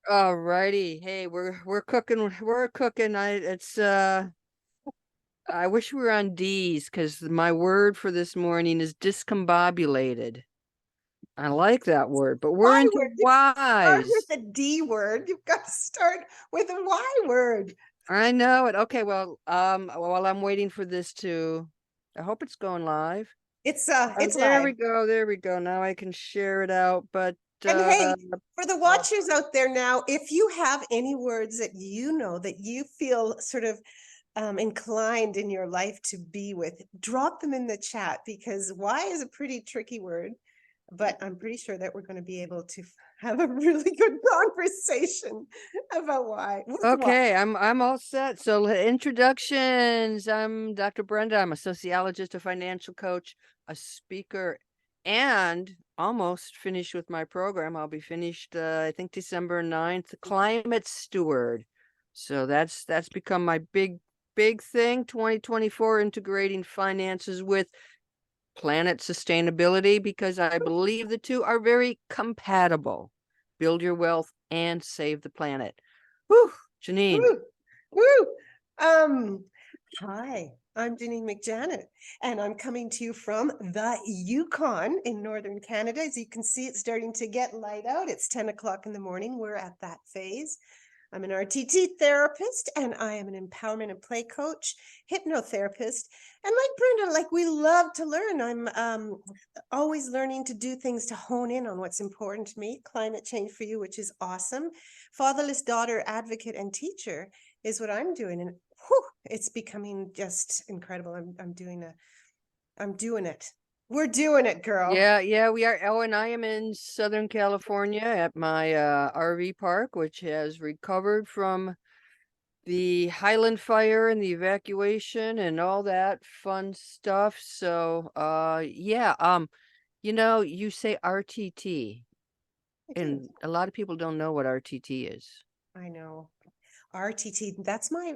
All righty. Hey, we're cooking. We're cooking. I wish we were on D's because my word for this morning is discombobulated. I like that word, but we're Y into word. You start with Y's. the D word. You've got to start with a Y word. I know it. Okay, well, while I'm waiting for this I hope it's going live. It's There live. we go. There we go. Now I can share it out. But And hey, for the oh, watchers out there now, if you have any words that you know that you feel sort of inclined in your life to be with, drop them in the chat because Y is a pretty tricky word, but I'm pretty sure that we're going to be able to have a really good conversation about Y with Y. okay, I'm all set. So introductions. I'm Dr. Brenda. I'm a sociologist, a financial coach, a speaker, and almost finished with my program. I'll be finished I think December 9th, climate steward. So that's become my big thing, 2024, integrating finances with planet sustainability because I believe the two are very compatible. Build your wealth and save the planet. Whew, Janine. Woo, woo. Um, Hi, I'm Janine McJanet, and I'm coming to you from the Yukon in northern Canada. As you can see, it's starting to get light out. It's 10 o'clock in the morning. We're at that phase. I'm an RTT therapist, and I am an empowerment and play coach, hypnotherapist. And like Brenda, like we love to learn. I'm always learning to do things to hone in on what's important to me. Climate change for you, which is awesome. Fatherless daughter, advocate, and teacher is what I'm doing. And whew, it's becoming just incredible. I'm doing it. We're doing it, girl. Yeah, we are. Oh, and I am in Southern California at my RV park, which has recovered from the Highland fire and the evacuation and all that fun stuff. So, yeah, you say RTT, I do. and a lot of people don't know what RTT is. I know. RTT, that's my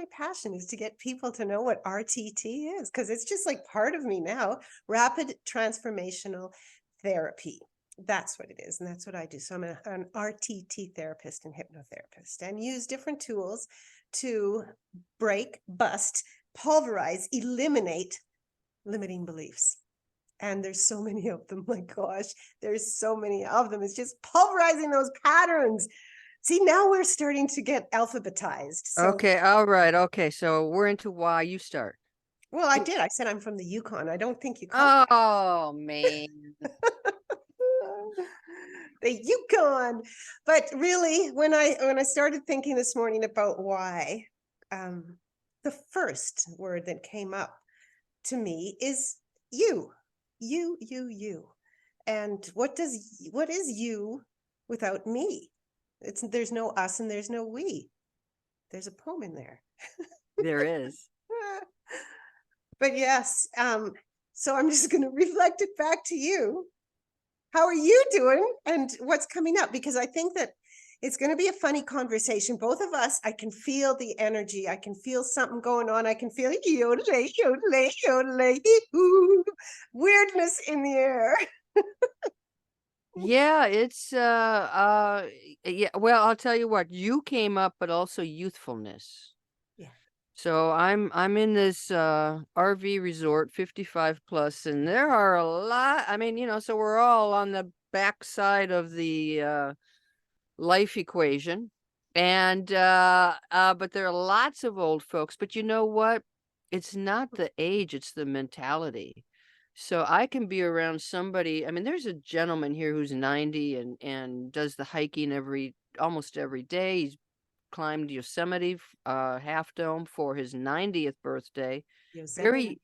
passion is to get people to know what RTT is because it's just like part of me now. Rapid transformational therapy. That's what it is, and that's what I do. So I'm an RTT therapist and hypnotherapist and use different tools to break, bust, pulverize, eliminate limiting beliefs. And there's so many of them. My gosh, there's so many of them. It's just pulverizing those patterns. See, now we're starting to get alphabetized. So, Okay, all right. Okay, so we're into why you start. well, I did. I said I'm from the Yukon. I don't think you caught Oh man. that. The Yukon. But really, when I started thinking this morning about why, the first word that came up to me is you. You. And what is you without me? There's no us and there's no we. There's a poem in there. There is. But yes, so I'm just going to reflect it back to you. How are you doing and what's coming up? Because I think that it's going to be a funny conversation. Both of us, I can feel the energy. I can feel something going on. I can feel weirdness in the air. Yeah, it's yeah, well, I'll tell you what, you came up, but also youthfulness. Yeah. So I'm in this RV resort, 55 plus, and there are a lot. I mean, so we're all on the backside of the life equation. And but there are lots of old folks, but you know what? It's not the age, it's the mentality. So I can be around somebody. I mean, there's a gentleman here who's 90 and does the hiking almost every day. He's climbed Yosemite Half Dome for his 90th birthday. Yosemite. Very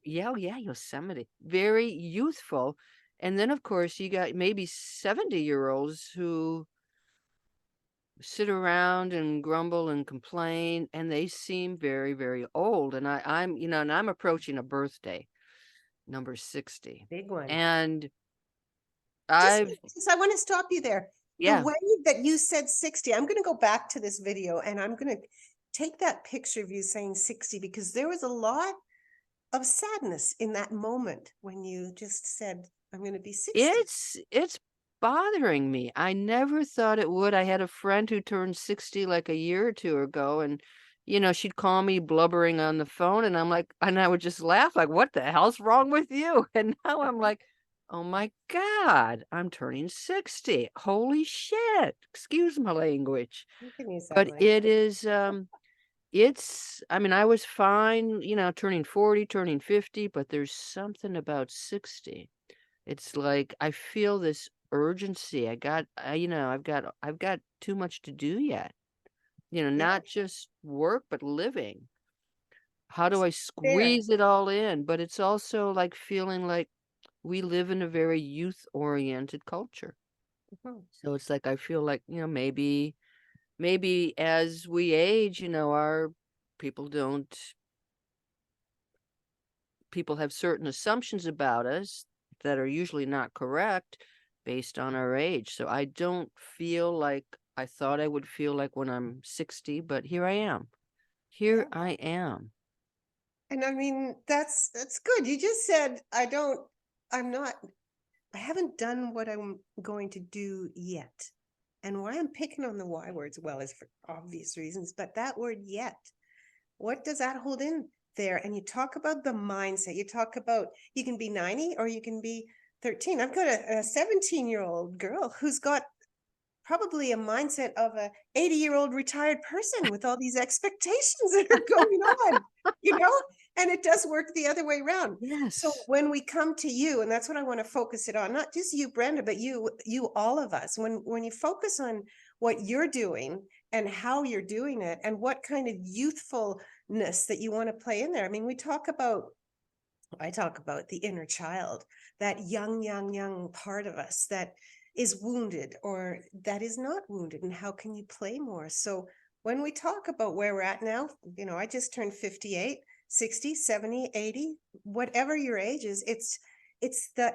yeah, Yosemite. Very youthful. And then of course you got maybe 70-year-olds who sit around and grumble and complain, and they seem very, very old. And I'm approaching a birthday, number 60. Big one. And Just, I've just I want to stop you there. The yeah, way that you said 60, I'm going to go back to this video and I'm going to take that picture of you saying 60 because there was a lot of sadness in that moment when you just said, I'm going to be 60. it's bothering me. I never thought it would. I had a friend who turned 60 like a year or two ago, and she'd call me blubbering on the phone, and I would just laugh like, what the hell's wrong with you? And now I'm like, oh my God, I'm turning 60. Holy shit. Excuse my language. You can use that But language. it is I mean, I was fine, turning 40, turning 50, but there's something about 60. It's like I feel this urgency. I've got too much to do yet. Yeah, Not just work, but living. How do I fair. squeeze it all in? But it's also like feeling like we live in a very youth-oriented culture. Mhm. So it's like I feel like, maybe as we age, our people don't people have certain assumptions about us that are usually not correct based on our age. So I don't feel like I thought I would feel like when I'm 60, but here I am. Here Yeah. I am. And I mean, that's good. You just said, I'm not, I haven't done what I'm going to do yet. And why I'm picking on the Y words, well, is for obvious reasons, but that word yet, what does that hold in there? And you talk about the mindset. You talk about you can be 90 or you can be 13. I've got a 17-year-old girl who's got probably a mindset of a 80-year-old retired person with all these expectations that are going on, you know? And it does work the other way around. So Yes. when we come to you, and that's what I want to focus it on, not just you, Brenda, but you, all of us, when you focus on what you're doing and how you're doing it and what kind of youthfulness that you want to play in there. I mean, I talk about the inner child, that young part of us that is wounded or that is not wounded. And how can you play more? So when we talk about where we're at now, I just turned 58, 60, 70, 80, whatever your age is, it's the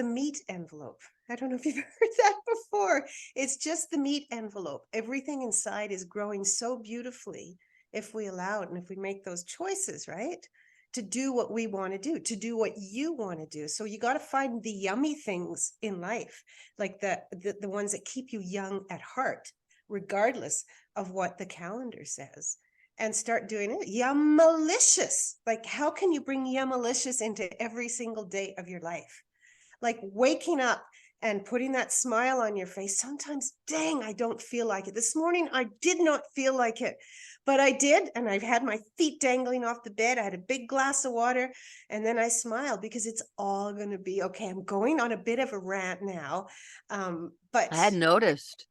meat envelope. I don't know if you've heard that before. It's just the meat envelope. Everything inside is growing so beautifully if we allow it and if we make those choices, right? To do what we want to do what you want to do. So you got to find the yummy things in life, like the ones that keep you young at heart, regardless of what the calendar says, and start doing it. Yum-malicious. Like, how can you bring yum-malicious into every single day of your life? Like waking up and putting that smile on your face. Sometimes, dang, I don't feel like it. This morning, I did not feel like it, but I did. And I've had my feet dangling off the bed. I had a big glass of water and then I smiled because it's all going to be okay. I'm going on a bit of a rant now. I But hadn't noticed.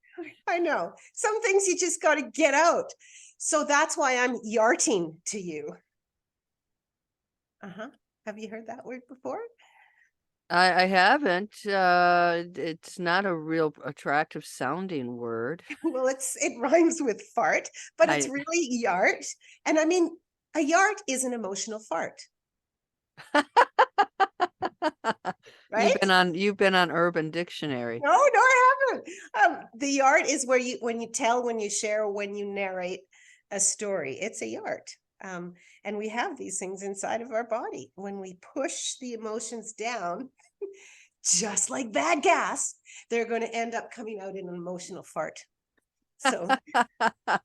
I know some things you just got to get out. So that's why I'm yarting to you. Uh-huh. Have you heard that word before? I haven't. It's not a real attractive sounding word. Well, it rhymes with fart, but it's I really yart. And I mean, a yart is an emotional fart, right? you've been on Urban Dictionary. No, I haven't. The yart is where when you tell, when you share, when you narrate a story. It's a yart. And we have these things inside of our body. When we push the emotions down, just like bad gas, they're going to end up coming out in an emotional fart. So the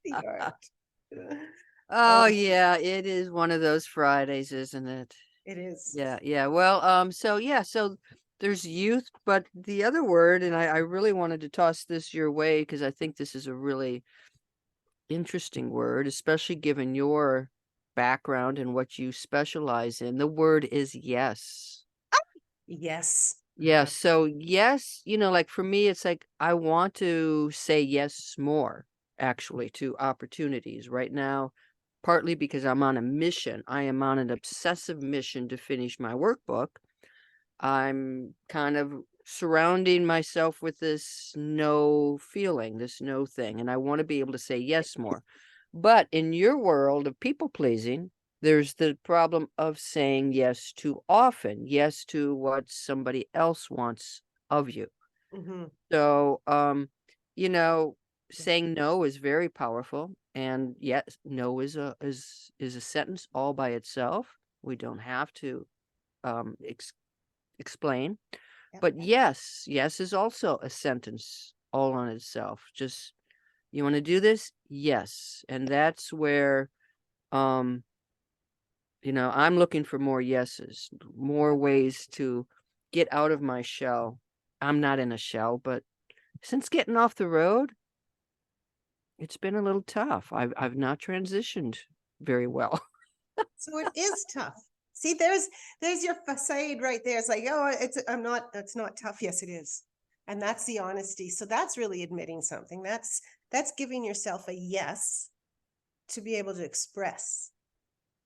yart. Oh Oh, yeah, it is one of those Fridays, isn't it? it is. Yeah, yeah. Well, so there's youth, but the other word, and I really wanted to toss this your way because I think this is a really interesting word, especially given your background and what you specialize in. The word is yes. Yes. Yeah, so yes, like for me, it's like I want to say yes more, actually, to opportunities right now, partly because I'm on a mission. I am on an obsessive mission to finish my workbook. I'm kind of surrounding myself with this no feeling, this no thing, and I want to be able to say yes more. But in your world of people pleasing, there's the problem of saying yes too often, yes to what somebody else wants of you. Mhm. So, you know, Yeah. saying no is very powerful, and yes, no is a sentence all by itself. We don't have to um ex explain. But yes is also a sentence all on itself. Just, you want to do this? Yes. And that's where, I'm looking for more yeses, more ways to get out of my shell. I'm not in a shell, but since getting off the road, it's been a little tough. I've not transitioned very well. So it is tough. See, there's your facade right there. It's like, oh, it's not tough. Yes, it is. And that's the honesty. So that's really admitting something. That's giving yourself a yes to be able to express.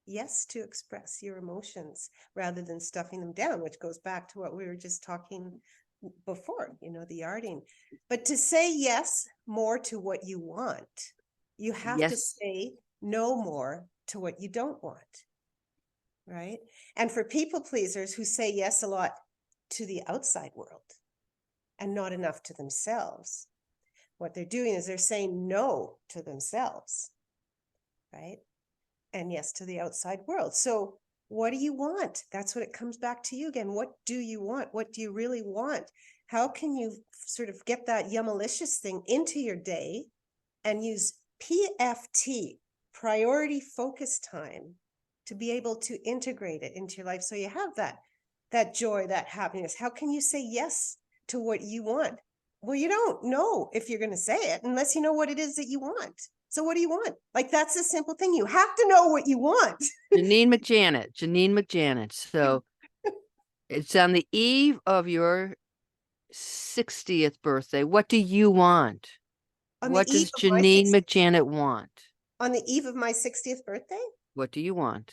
Yes, to express your emotions rather than stuffing them down, which goes back to what we were just talking before, the yarding. But to say yes more to what you want, you have to Yes. say no more to what you don't want. Right. And for people pleasers who say yes a lot to the outside world and not enough to themselves, what they're doing is they're saying no to themselves. Right. And yes to the outside world. So what do you want? That's what it comes back to you again. What do you want? What do you really want? How can you sort of get that yummalicious thing into your day and use PFT, priority focus time, to be able to integrate it into your life so you have that joy, that happiness? How can you say yes to what you want? Well, you don't know if you're going to say it unless you know what it is that you want. So what do you want? Like, that's a simple thing. You have to know what you want. Janine McJanet. So it's on the eve of your 60th birthday. What do you want? On the What eve does of my Janine McJanet want? 60th birthday? What do you want?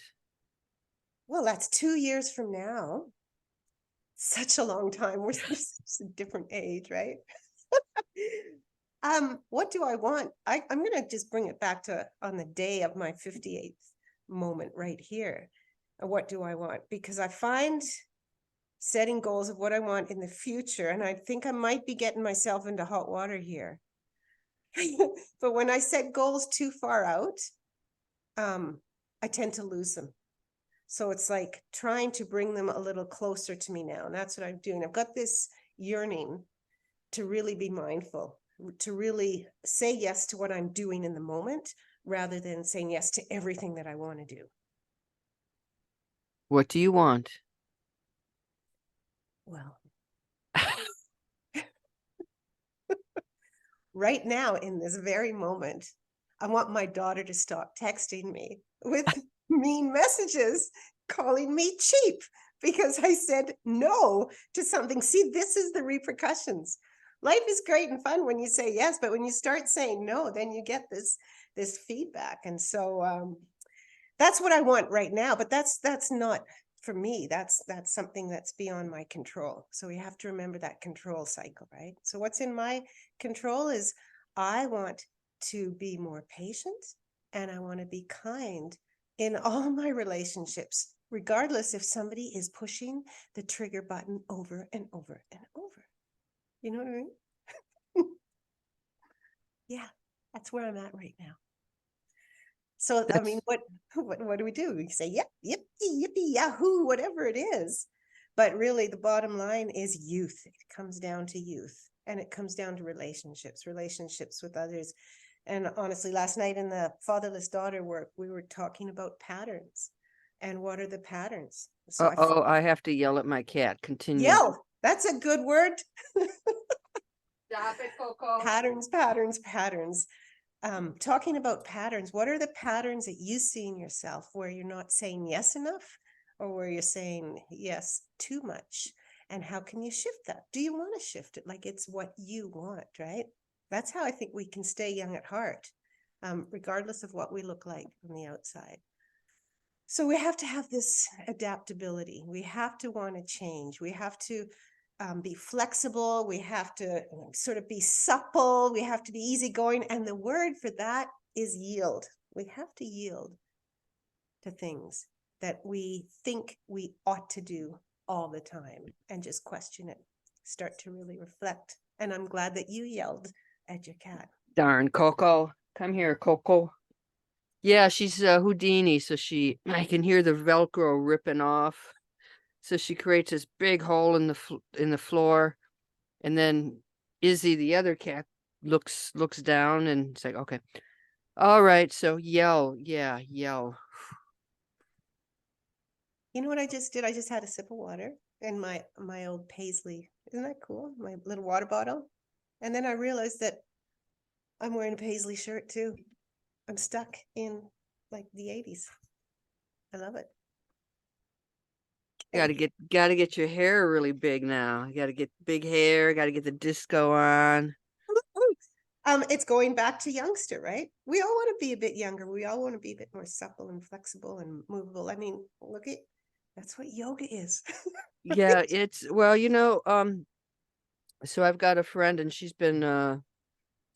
Well, that's 2 years from now. Such a long time. We're just a different age, right? What do I want? I'm gonna just bring it back to on the day of my 58th moment right here. What do I want? Because I find setting goals of what I want in the future, and I think I might be getting myself into hot water here. But when I set goals too far out, I tend to lose them. So it's like trying to bring them a little closer to me now. And that's what I'm doing. I've got this yearning to really be mindful, to really say yes to what I'm doing in the moment rather than saying yes to everything that I want to do. What do you want? Well, right now, in this very moment, I want my daughter to stop texting me with mean messages, calling me cheap because I said no to something. See, this is the repercussions. Life is great and fun when you say yes, but when you start saying no, then you get this feedback. And so that's what I want right now. But that's not for me. That's something that's beyond my control. So we have to remember that control cycle, right? So what's in my control is I want to be more patient and I want to be kind in all my relationships, regardless if somebody is pushing the trigger button over and over and over. You know what I mean? Yeah, that's where I'm at right now. So, I mean, what do we do? We say, yep, yippee, yahoo, whatever it is. But really, the bottom line is youth. It comes down to youth, and it comes down to relationships with others. And honestly, last night in the fatherless daughter work, we were talking about patterns. And what are the patterns? So I have to yell at my cat. Continue. yell. That's a good word. Stop it, Coco. Patterns. Talking about patterns, what are the patterns that you see in yourself where you're not saying yes enough or where you're saying yes too much? And how can you shift that? Do you want to shift it? Like it's what you want, right? That's how I think we can stay young at heart, regardless of what we look like from the outside. So we have to have this adaptability. We have to want to change. We have to be flexible. We have to sort of be supple. We have to be easygoing. And the word for that is yield. We have to yield to things that we think we ought to do all the time and just question it. Start to really reflect. And I'm glad that you yelled at your cat. Darn, Coco. Come here, Coco. Yeah, she's Houdini, so I can hear the Velcro ripping off. So she creates this big hole in the floor, and then Izzy, the other cat, looks down, and it's like, okay, all right, so yell, yeah, yell. You know what I just did? I just had a sip of water in my old Paisley. Isn't that cool? My little water bottle. And then I realized that I'm wearing a Paisley shirt too. I'm stuck in like the 80s. I love it. And Gotta get your hair really big now. You gotta get big hair, gotta get the disco on. it's going back to youngster, right? We all want to be a bit younger. We all want to be a bit more supple and flexible and movable. I mean, look at that's what yoga is. Yeah, it's well, so I've got a friend, and she's been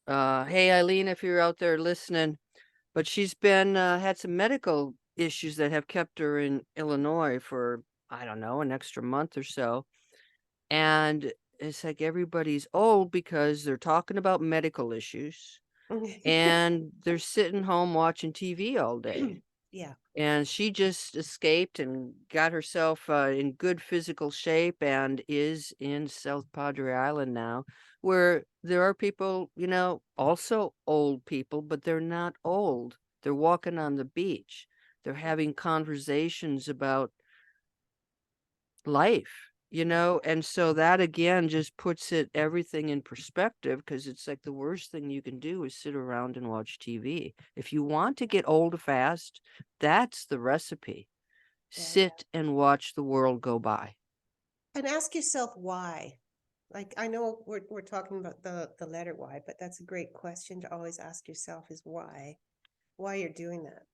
hey Eileen, if you're out there listening, but she's been had some medical issues that have kept her in Illinois for, I don't know, an extra month or so. And it's like everybody's old because they're talking about medical issues and they're sitting home watching TV all day. Yeah. And she just escaped and got herself in good physical shape and is in South Padre Island now, where there are people, also old people, but they're not old. They're walking on the beach. They're having conversations about life, and so that again just puts it everything in perspective, because it's like the worst thing you can do is sit around and watch TV. If you want to get old fast, that's the recipe. Yeah. Sit and watch the world go by. And ask yourself why. Like I know we're talking about the letter Y, but that's a great question to always ask yourself is why you're doing that.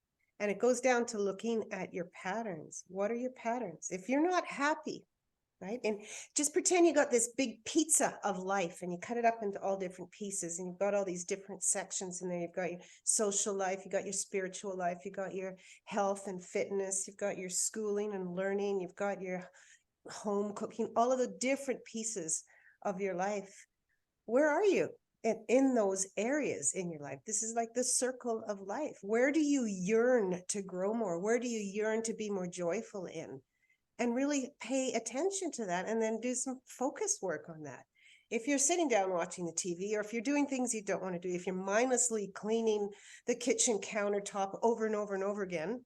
And it goes down to looking at your patterns. What are your patterns? If you're not happy, right? And just pretend you got this big pizza of life and you cut it up into all different pieces and you've got all these different sections in there. You've got your social life, you got your spiritual life, you got your health and fitness, you've got your schooling and learning, you've got your home cooking, all of the different pieces of your life. Where are you in those areas in your life? This is like the circle of life. Where do you yearn to grow more? Where do you yearn to be more joyful in? And really pay attention to that and then do some focus work on that. If you're sitting down watching the TV, or if you're doing things you don't want to do, if you're mindlessly cleaning the kitchen countertop over and over and over again,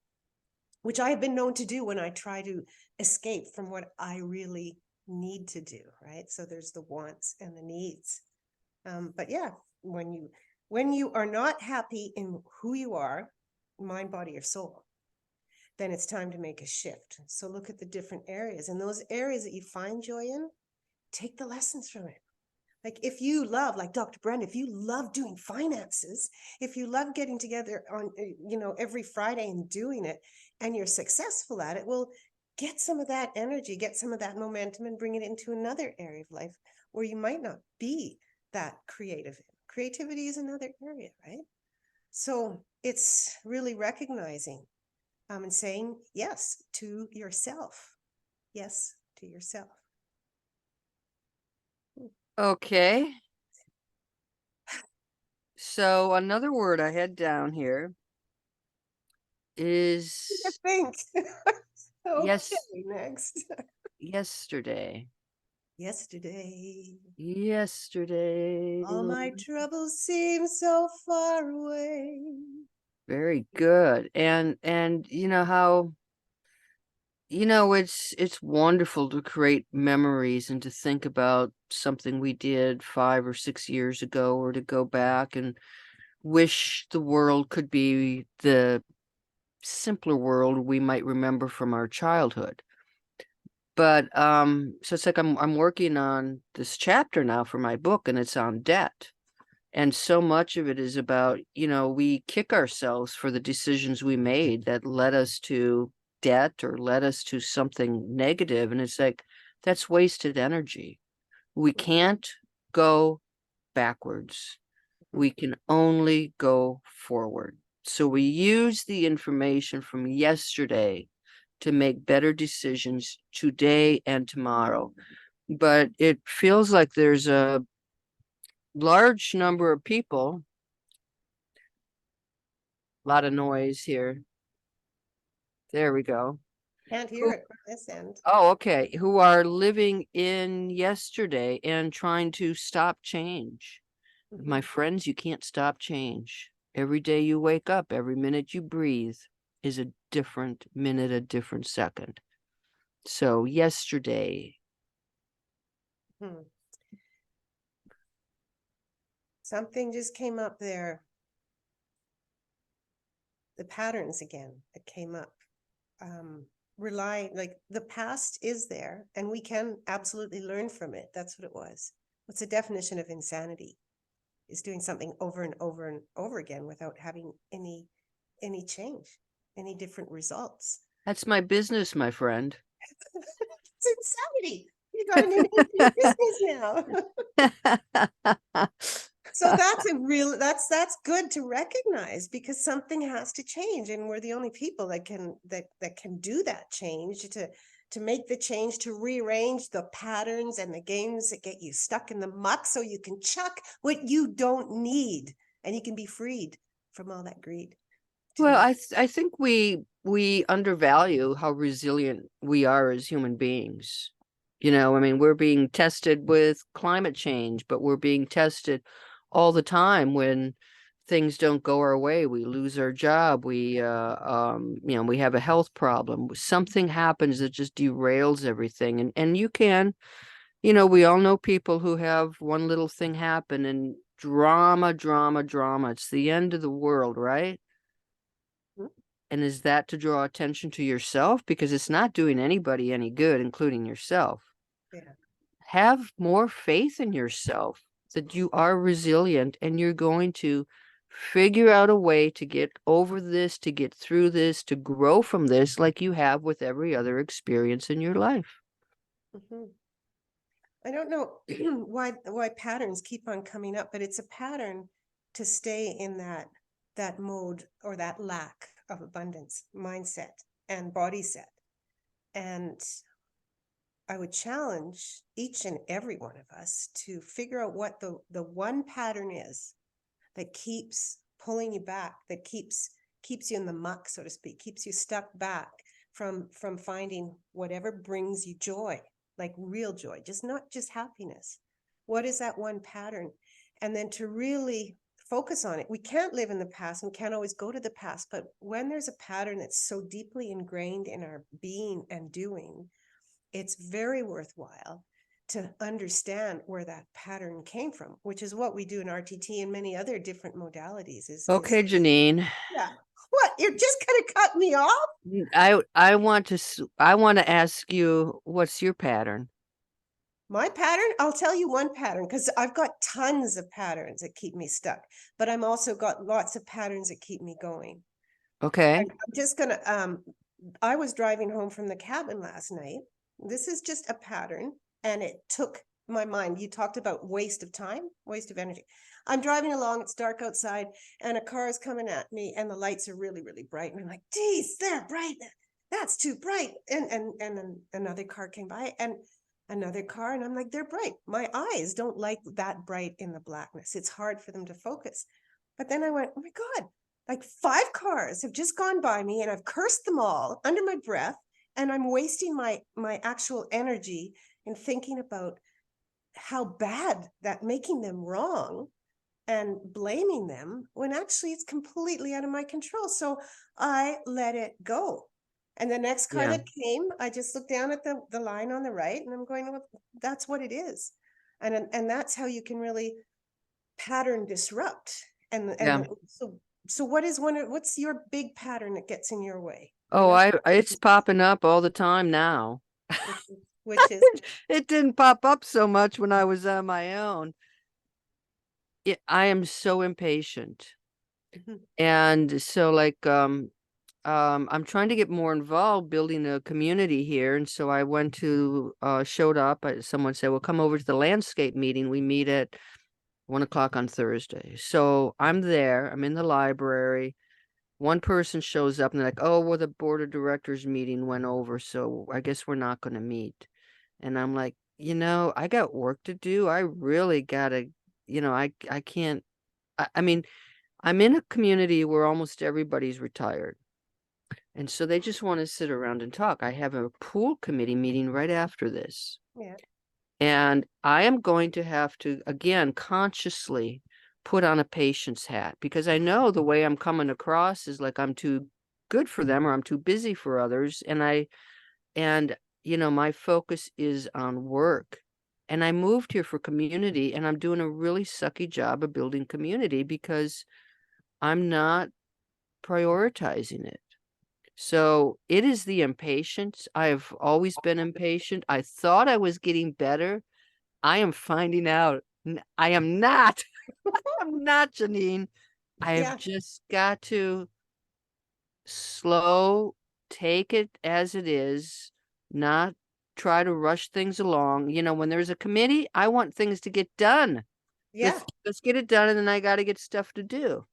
which I have been known to do when I try to escape from what I really need to do, right? So there's the wants and the needs. But yeah, when you are not happy in who you are, mind, body, or soul, then it's time to make a shift. So look at the different areas, and those areas that you find joy in, take the lessons from it. Like if you love, like Dr. Brenda, if you love doing finances, if you love getting together on, every Friday and doing it, and you're successful at it, well, get some of that energy, get some of that momentum and bring it into another area of life where you might not be that creative. Creativity is another area, right? So it's really recognizing and saying yes to yourself. Yes to yourself. Okay. So another word I had down here I is think. Okay, yes, next. yesterday. Yesterday, all Yesterday. my troubles seem so far away. Very good. And you know how, it's wonderful to create memories and to think about something we did 5 or 6 years ago, or to go back and wish the world could be the simpler world we might remember from our childhood. But so it's like I'm working on this chapter now for my book, and it's on debt. And so much of it is about, we kick ourselves for the decisions we made that led us to debt or led us to something negative. And it's like, that's wasted energy. We can't go backwards. We can only go forward. So we use the information from yesterday to make better decisions today and tomorrow. But it feels like there's a large number of people, a lot of noise here. There we go. Can't hear who, it from this end. oh, okay, who are living in yesterday and trying to stop change. My Mhm. friends, you can't stop change. Every day you wake up, every minute you breathe is a different minute, a different second. So yesterday, Hmm. Something just came up there. The patterns again that came up. Um, Rely, like the past is there and we can absolutely learn from it. That's what it was. What's the definition of insanity? Is doing something over and over and over again without having any change, any different results. that's my business, my friend. It's insanity. You got a new business now. So that's a real that's good to recognize because something has to change and we're the only people that can do that change to make the change, to rearrange the patterns and the games that get you stuck in the muck so you can chuck what you don't need and you can be freed from all that greed Well, to I think we undervalue how resilient we are as human beings. You know, I mean, we're being tested with climate change, but we're being tested all the time when things don't go our way. We lose our job. We have a health problem. Something happens that just derails everything. And you can, we all know people who have one little thing happen and drama, drama, drama. It's the end of the world, right? And is that to draw attention to yourself? Because it's not doing anybody any good, including yourself. yeah. Have more faith in yourself that you are resilient and you're going to figure out a way to get over this, to get through this, to grow from this, like you have with every other experience in your life. Mhm. I don't know why patterns keep on coming up, but it's a pattern to stay in that mode or that lack of abundance mindset and body set. And I would challenge each and every one of us to figure out what the one pattern is that keeps pulling you back, that keeps you in the muck, so to speak, keeps you stuck back from finding whatever brings you joy, like real joy, just not just happiness. What is that one pattern? And then to really focus on it. We can't live in the past and we can't always go to the past, but when there's a pattern that's so deeply ingrained in our being and doing, it's very worthwhile to understand where that pattern came from, which is what we do in RTT and many other different modalities is Okay, Janine. yeah. What? You're just gonna cut me off? I want to ask you, what's your pattern? My pattern? I'll tell you one pattern because I've got tons of patterns that keep me stuck, but I'm also got lots of patterns that keep me going. Okay. And I'm just gonna I was driving home from the cabin last night. This is just a pattern and it took my mind. You talked about waste of time, waste of energy. I'm driving along, it's dark outside, and a car is coming at me, and the lights are really, really bright. And I'm like, geez, they're bright. That's too bright. And then another car came by and another car, and I'm like, they're bright. My eyes don't like that bright in the blackness. It's hard for them to focus. But then I went, oh my God, like 5 cars have just gone by me and I've cursed them all under my breath. And I'm wasting my actual energy in thinking about how bad that making them wrong and blaming them when actually it's completely out of my control. So I let it go. And the next car Yeah. that came, I just looked down at the line on the right and I'm going, well, that's what it is. And that's how you can really pattern disrupt. Yeah. So what is what's your big pattern that gets in your way? Oh, it's popping up all the time now. Which is It didn't pop up so much when I was on my own. I am so impatient. Mhm. And so I'm trying to get more involved building a community here. And so I went to showed up. Someone said, well, come over to the landscape meeting. We meet at 1 o'clock on Thursday. So I'm there, I'm in the library. One person shows up and they're like, oh, well, the board of directors meeting went over, so I guess we're not going to meet. And I'm like, I got work to do. I really gotta, I can't. I mean, I'm in a community where almost everybody's retired. And so they just want to sit around and talk. I have a pool committee meeting right after this. Yeah. And I am going to have to, again, consciously put on a patient's hat, because I know the way I'm coming across is like I'm too good for them or I'm too busy for others. And my focus is on work. And I moved here for community, and I'm doing a really sucky job of building community because I'm not prioritizing it. So it is the impatience. I've always been impatient. I thought I was getting better. I am finding out I am not. I'm not, Janine. I have Yeah. just got to slow, take it as it is, not try to rush things along. When there's a committee, I want things to get done. Yeah. Let's get it done, and then I got to get stuff to do.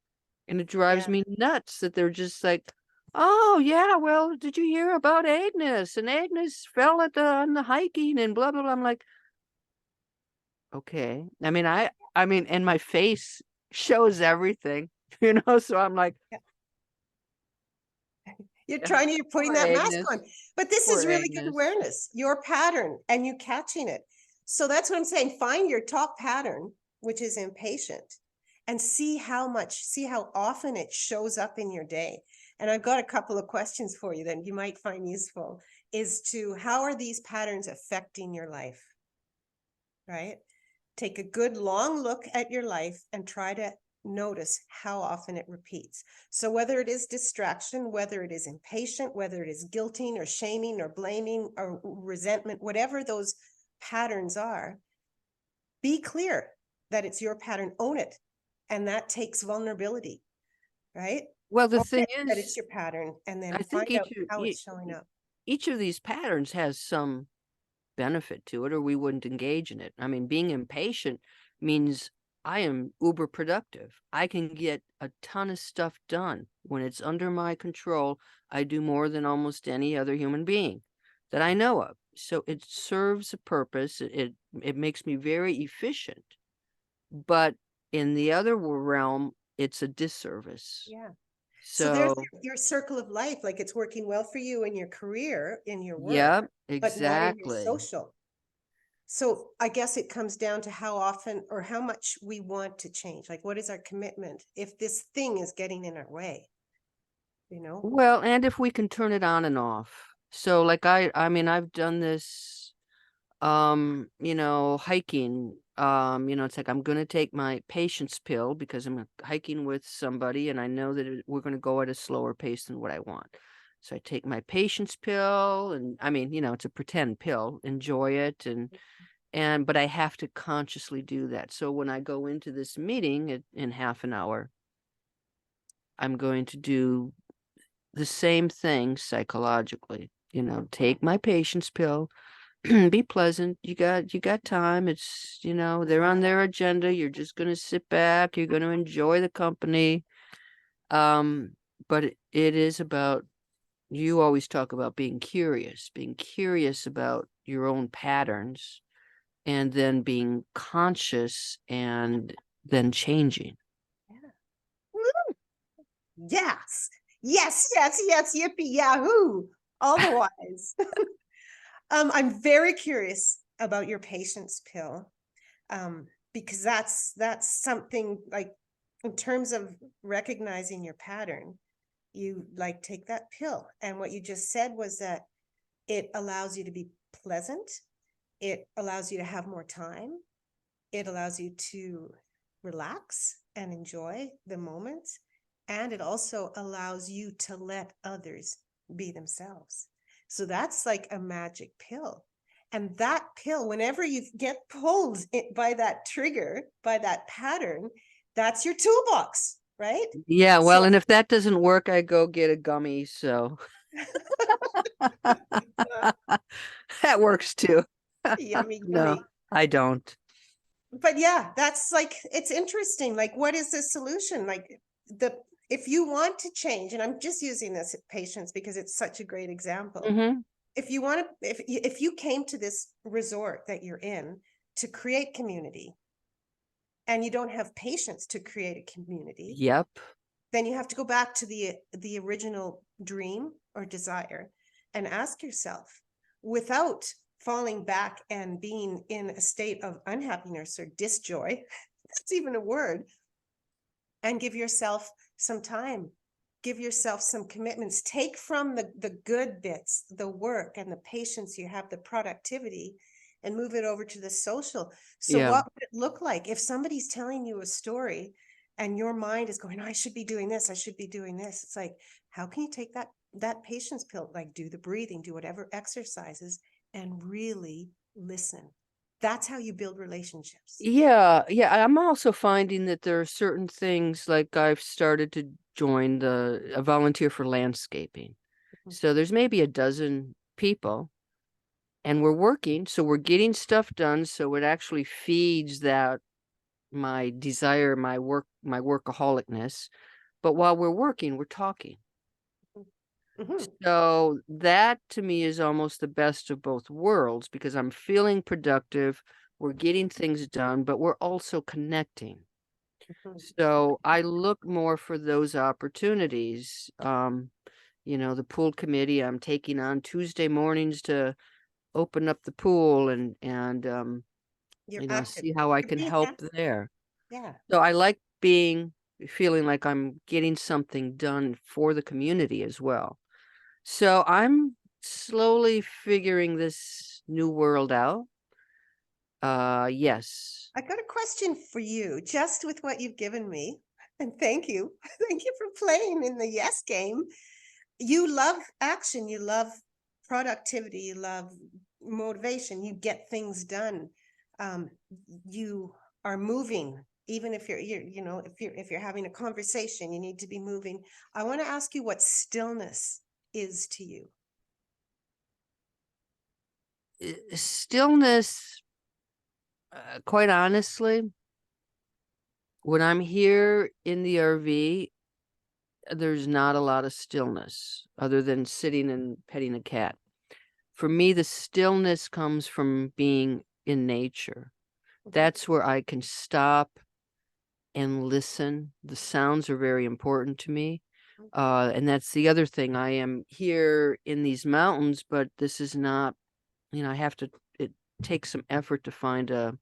And it drives Yeah. me nuts that they're just like, oh yeah, well, did you hear about Agnes? And Agnes fell on the hiking and blah blah blah. I'm like, okay. I mean, and my face shows everything, so I'm like, You're putting poor that mask Agnes, on. But this poor is really good Agnes. awareness, your pattern, and you catching it. So that's what I'm saying. Find your top pattern, which is impatient, and see how often it shows up in your day. And I've got a couple of questions for you that you might find useful is to how are these patterns affecting your life? Right? Take a good long look at your life and try to notice how often it repeats. So whether it is distraction, whether it is impatient, whether it is guilting or shaming or blaming or resentment, whatever those patterns are, be clear that it's your pattern, own it. And that takes vulnerability, right? Well, the Own thing it that is, it's your pattern and then I think find out how it's showing up. each of these patterns has some benefit to it, or we wouldn't engage in it. I mean, being impatient means I am uber productive. I can get a ton of stuff done. When it's under my control, I do more than almost any other human being that I know of. So it serves a purpose. It makes me very efficient. But in the other realm, it's a disservice. Yeah. So there's So, your circle of life, like it's working well for you in your career, in your work, yeah, but not in your exactly. social. So I guess it comes down to how often or how much we want to change. Like, what is our commitment if this thing is getting in our way? You know? Well, and if we can turn it on and off. So like I mean, I've done this hiking. It's like I'm gonna take my patience pill because I'm hiking with somebody and I know that we're gonna go at a slower pace than what I want. So I take my patience pill, and I mean, it's a pretend pill, enjoy it, and but I have to consciously do that. So when I go into this meeting in half an hour, I'm going to do the same thing psychologically. Take my patience pill, be pleasant. You got time. It's, they're on their agenda. You're just going to sit back. You're going to enjoy the company. Um, but it is about, you always talk about being curious about your own patterns, and then being conscious and then changing. Yeah. Yes. Yes, yes, yes, yippee, yahoo. All the wise. I'm very curious about your patience pill. Because that's something like in terms of recognizing your pattern, you like take that pill. And what you just said was that it allows you to be pleasant. It allows you to have more time. It allows you to relax and enjoy the moment. And it also allows you to let others be themselves. So that's like a magic pill. And that pill, whenever you get pulled by that trigger, by that pattern, that's your toolbox, right? Yeah, well, So and if that doesn't work, I go get a gummy. So that works too. yummy, No, yummy. I don't. But yeah, that's like it's interesting. Like, what is the solution? Like the if you want to change, and I'm just using this patience because it's such a great example. Hmm. If you want to, if you came to this resort that you're in to create community, and you don't have patience to create a community, Yep. then you have to go back to the original dream or desire and ask yourself, without falling back and being in a state of unhappiness or disjoy, that's even a word, and give yourself some time, give yourself some commitments, take from the good bits, the work and the patience you have, the productivity, and move it over to the social. So Yeah. what would it look like if somebody's telling you a story and your mind is going, oh, I should be doing this, I should be doing this? It's like, how can you take that patience pill, like do the breathing, do whatever exercises, and really listen? That's how you build relationships. Yeah, yeah. I'm also finding that there are certain things, like I've started to join a volunteer for landscaping. Mhm. So there's maybe a dozen people, and we're working, so we're getting stuff done. So it actually feeds that my desire, my workaholicness. But while we're working, we're talking. Mhm. So that to me is almost the best of both worlds, because I'm feeling productive, we're getting things done, but we're also connecting. Mhm. So I look more for those opportunities. The pool committee I'm taking on Tuesday mornings to open up the pool and You're active. see how I You're can being help active. there. Yeah. So I like feeling like I'm getting something done for the community as well. So I'm slowly figuring this new world out. Yes. I got a question for you, just with what you've given me. And thank you. Thank you for playing in the yes game. You love action, you love productivity, you love motivation, you get things done. Um, you are moving, even if if you're having a conversation, you need to be moving. I want to ask you what stillness is to you. Stillness, quite honestly, when I'm here in the RV, there's not a lot of stillness other than sitting and petting a cat. For me, the stillness comes from being in nature. Mhm. That's where I can stop and listen. The sounds are very important to me. And that's the other thing. I am here in these mountains, but this is not, I have to, it takes some effort to find a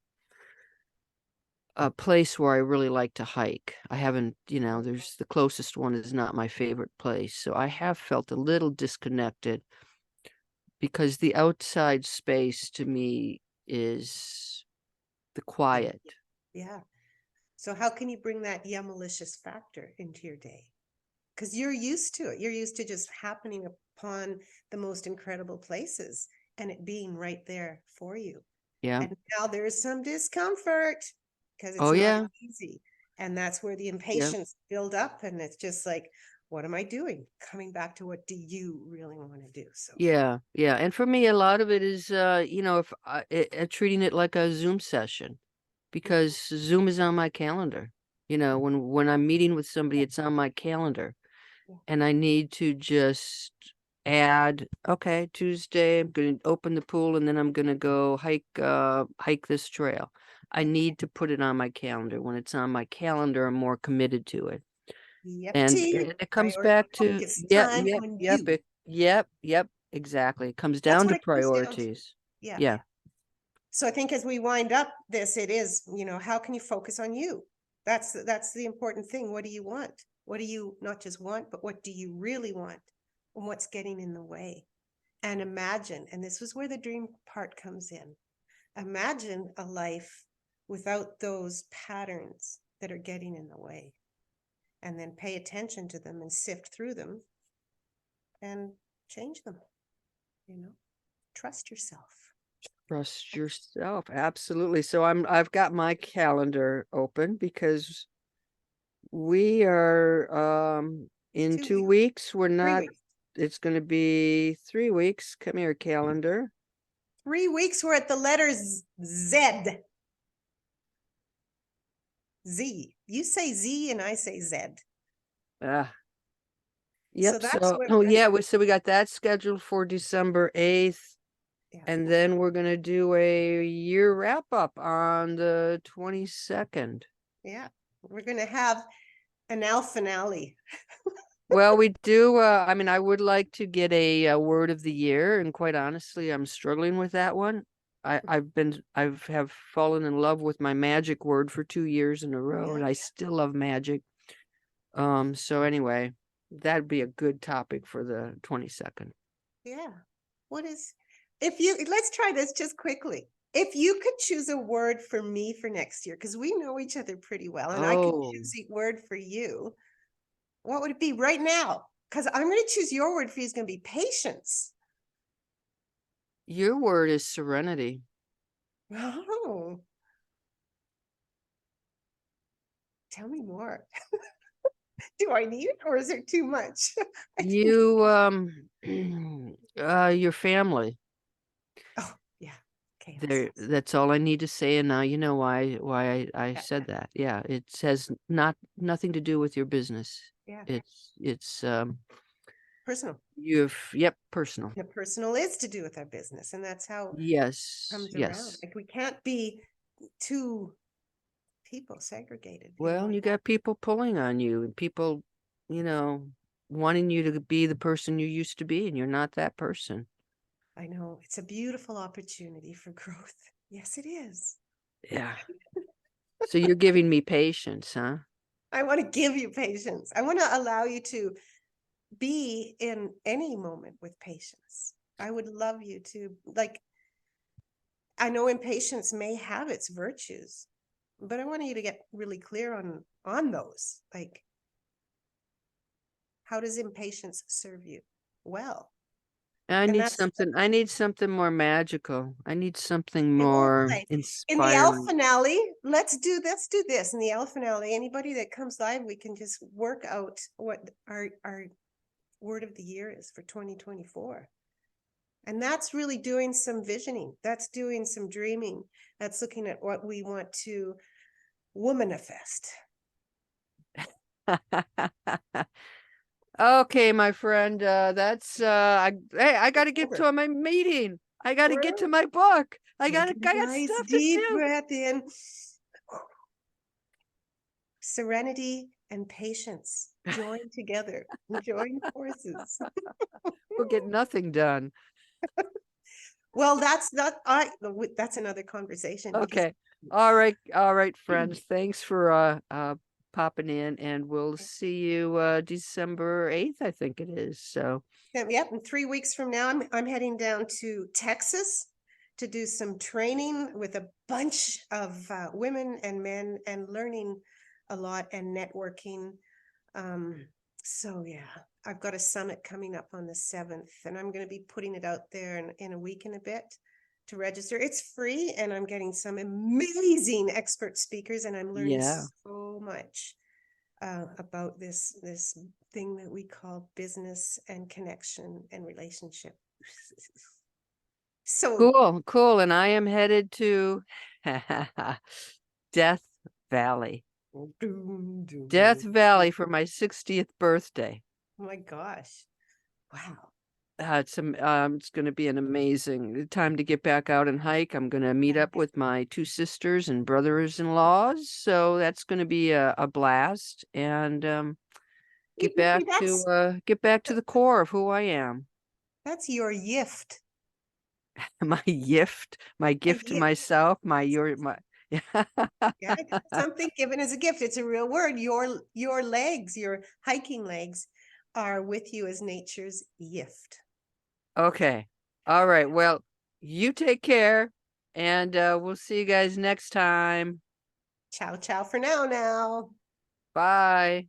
place where I really like to hike. I haven't, there's the closest one is not my favorite place. So I have felt a little disconnected because the outside space to me is the quiet. Yeah. So how can you bring that yeah malicious factor into your day? Because you're used to it. You're used to just happening upon the most incredible places and it being right there for you. Yeah. And now there's some discomfort because Oh it's not yeah. easy. And that's where the Yeah. impatience build up. And it's just like, what am I doing? Coming back to what do you really want to do? So Yeah. Yeah. And for me, a lot of it is, if treating it like a Zoom session, because Zoom is on my calendar. When I'm meeting with somebody, it's on my calendar. yeah, And I need to just add, okay, Tuesday, I'm going to open the pool and then I'm going to go hike this trail. I yeah. need to put it on my calendar. When it's on my calendar, I'm more committed to it. Yep. And T, it comes priority back to, focus yep, time yep, on yep, you. yep, exactly. It comes That's down what to it comes down to. priorities. Yeah. Yeah. So I think as we wind up this, it is, how can you focus on you? That's the important thing. What do you want? What do you not just want, but what do you really want? And what's getting in the way? And imagine, and this was where the dream part comes in. Imagine a life without those patterns that are getting in the way. And then pay attention to them and sift through them and change them, you know. Trust yourself. Trust yourself. Absolutely. So I've got my calendar open because we are It's in 2 weeks, 2 weeks. We're 3 weeks. not, it's gonna be 3 weeks. Come here, calendar. 3 weeks, we're at the letters Z. Z. You say Z and I say Z. Ah, So yep. that's So what oh we're, yeah, we got that scheduled for December 8th. yeah. And then we're gonna do a year wrap up on the 22nd. Yeah. We're going to have An L finale. Well, we do, I mean, I would like to get a word of the year, and quite honestly, I'm struggling with that one. I've have fallen in love with my magic word for 2 years in a row, and Yeah, I still love magic. So anyway, that'd be a good topic for the 22nd. yeah. What is, if you, let's try this just quickly. If you could choose a word for me for next year, because we know each other pretty well, and I could Oh, choose a word for you, what would it be right now? Because I'm going to choose your word for you is going to be patience. your word is serenity. Oh, tell me more. Do I need it or is it too much? You, your family. Oh, yeah. Okay, There, that's all I need to say, and now you know why I yeah, said that. Yeah, it says nothing to do with your business. yeah. It's Personal. yep, personal. The personal is to do with our business, and that's how it Yes, comes around. yes. Like we can't be two people segregated in Well, one. you got people pulling on you and people, you know, wanting you to be the person you used to be, and you're not that person. I know it's a beautiful opportunity for growth. Yes, it is. Yeah. So you're giving me patience, huh? I want to give you patience. I want to allow you to be in any moment with patience. I would love you to, like, I know impatience may have its virtues, but I want you to get really clear on those. Like, how does impatience serve you? Well, and that's I need something more magical. I need something more okay. In the L inspiring. finale, let's do this. In the L finale, anybody that comes live, we can just work out what our word of the year is for 2024. And that's really doing some visioning. That's doing some dreaming. That's looking at what we want to womanifest. Okay, my friend, that's hey, I gotta It's get over. to my meeting. I gotta get to We're my book. take a I got nice stuff to deep do. breath in. Serenity and patience join together, join forces. We'll get nothing done. Well, that's not that's another conversation because Okay. All right, friends. Thanks for popping in, and we'll see you December 8th, I think it is. So yep, in 3 weeks from now, I'm heading down to Texas to do some training with a bunch of women and men and learning a lot and networking. So yeah, I've got a summit coming up on the 7th, and I'm going to be putting it out there in a week and a bit to register. It's free, and I'm getting some amazing expert speakers, and I'm learning yeah. so much about this thing that we call business and connection and relationship. So Cool, cool. And I am headed to Death Valley. doom, doom. Death Valley for my 60th birthday. Oh my gosh. Wow. It's going to be an amazing time to get back out and hike. I'm going to meet up with my two sisters and brothers-in-laws, so that's going to be a blast, and See, get back to the core of who I am. that's your gift. My A gift to gift. myself, my Yeah, something given as a gift. It's a real word. Your legs, your hiking legs are with you as nature's gift. Okay. All right. Well, you take care, and we'll see you guys next time. Ciao, ciao for now. Bye.